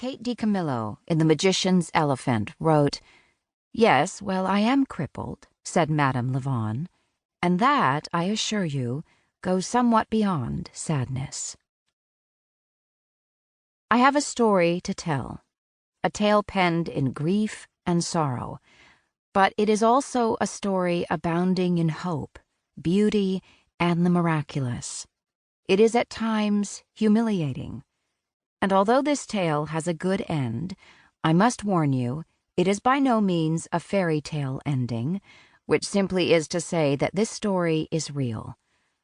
Kate DiCamillo in The Magician's Elephant wrote, "Yes, well, I am crippled," said Madame Lavon, "and that, I assure you, goes somewhat beyond sadness. I have a story to tell, a tale penned in grief and sorrow, but it is also a story abounding in hope, beauty, and the miraculous. It is at times humiliating. And although this tale has a good end, I must warn you, it is by no means a fairy tale ending, which simply is to say that this story is real.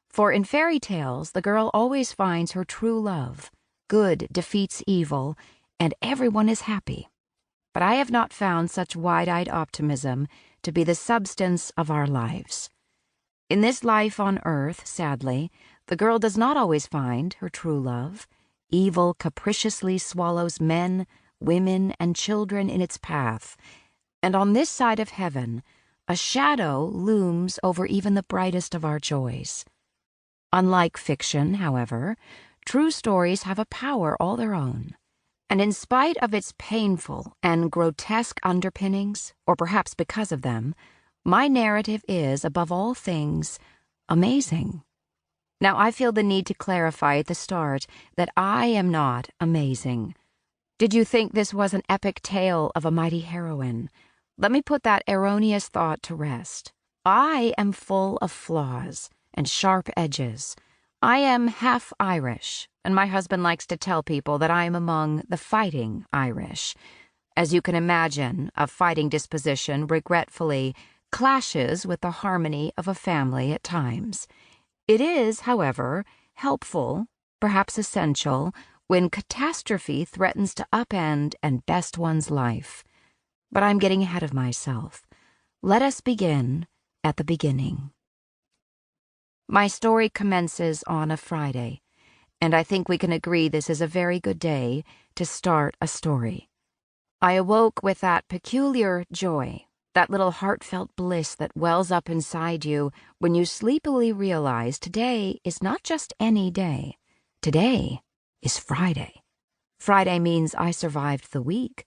For in fairy tales, the girl always finds her true love, good defeats evil, and everyone is happy. But I have not found such wide-eyed optimism to be the substance of our lives. In this life on earth, sadly, the girl does not always find her true love. Evil capriciously swallows men, women, and children in its path, and on this side of heaven, a shadow looms over even the brightest of our joys. Unlike fiction, however, true stories have a power all their own, and in spite of its painful and grotesque underpinnings, or perhaps because of them, my narrative is, above all things, amazing. Now, I feel the need to clarify at the start that I am not amazing. Did you think this was an epic tale of a mighty heroine? Let me put that erroneous thought to rest. I am full of flaws and sharp edges. I am half Irish, and my husband likes to tell people that I am among the fighting Irish. As you can imagine, a fighting disposition regretfully clashes with the harmony of a family at times. It is, however, helpful, perhaps essential, when catastrophe threatens to upend and best one's life. But I'm getting ahead of myself. Let us begin at the beginning. My story commences on a Friday, and I think we can agree this is a very good day to start a story. I awoke with that peculiar joy, that little heartfelt bliss that wells up inside you when you sleepily realize today is not just any day. Today is Friday. Friday means I survived the week.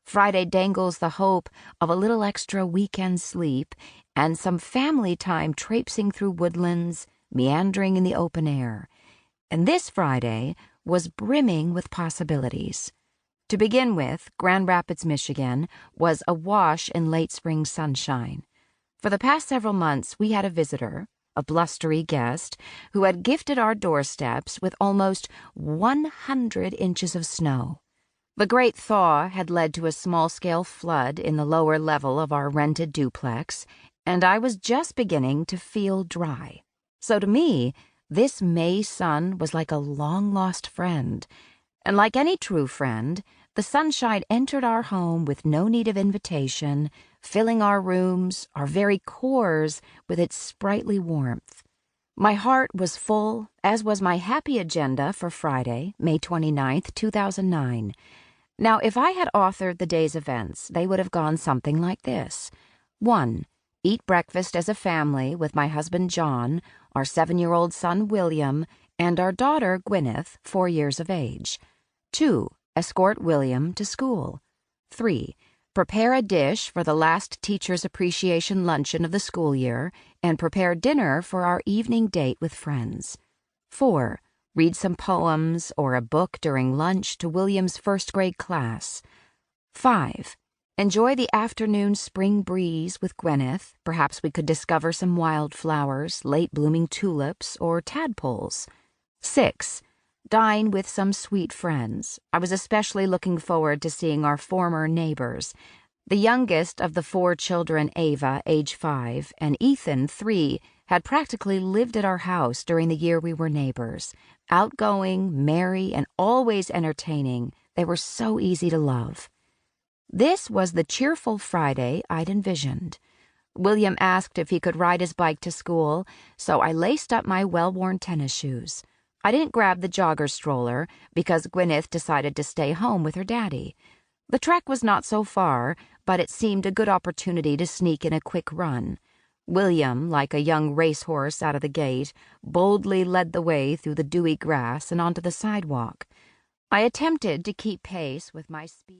Friday dangles the hope of a little extra weekend sleep and some family time traipsing through woodlands, meandering in the open air. And this Friday was brimming with possibilities. To begin with, Grand Rapids, Michigan, was awash in late spring sunshine. For the past several months, we had a visitor, a blustery guest, who had gifted our doorsteps with almost 100 inches of snow. The great thaw had led to a small-scale flood in the lower level of our rented duplex, and I was just beginning to feel dry. So to me, this May sun was like a long-lost friend, and like any true friend, the sunshine entered our home with no need of invitation, filling our rooms, our very cores, with its sprightly warmth. My heart was full, as was my happy agenda for Friday, May 29th, 2009. Now, if I had authored the day's events, they would have gone something like this. 1. Eat breakfast as a family with my husband John, our 7-year-old son William, and our daughter Gwyneth, 4 years of age. 2. Escort William to school. 3. Prepare a dish for the last Teacher's Appreciation Luncheon of the school year, and prepare dinner for our evening date with friends. 4. Read some poems or a book during lunch to William's first-grade class. 5. Enjoy the afternoon spring breeze with Gwyneth. Perhaps we could discover some wildflowers, late-blooming tulips, or tadpoles. 6. Dine with some sweet friends. I was especially looking forward to seeing our former neighbors. The youngest of the 4 children, Ava, age 5, and Ethan, 3, had practically lived at our house during the year we were neighbors. Outgoing, merry, and always entertaining, they were so easy to love. This was the cheerful Friday I'd envisioned. William asked if he could ride his bike to school, so I laced up my well-worn tennis shoes. I didn't grab the jogger stroller because Gwyneth decided to stay home with her daddy. The trek was not so far, but it seemed a good opportunity to sneak in a quick run. William, like a young racehorse out of the gate, boldly led the way through the dewy grass and onto the sidewalk. I attempted to keep pace with my speech.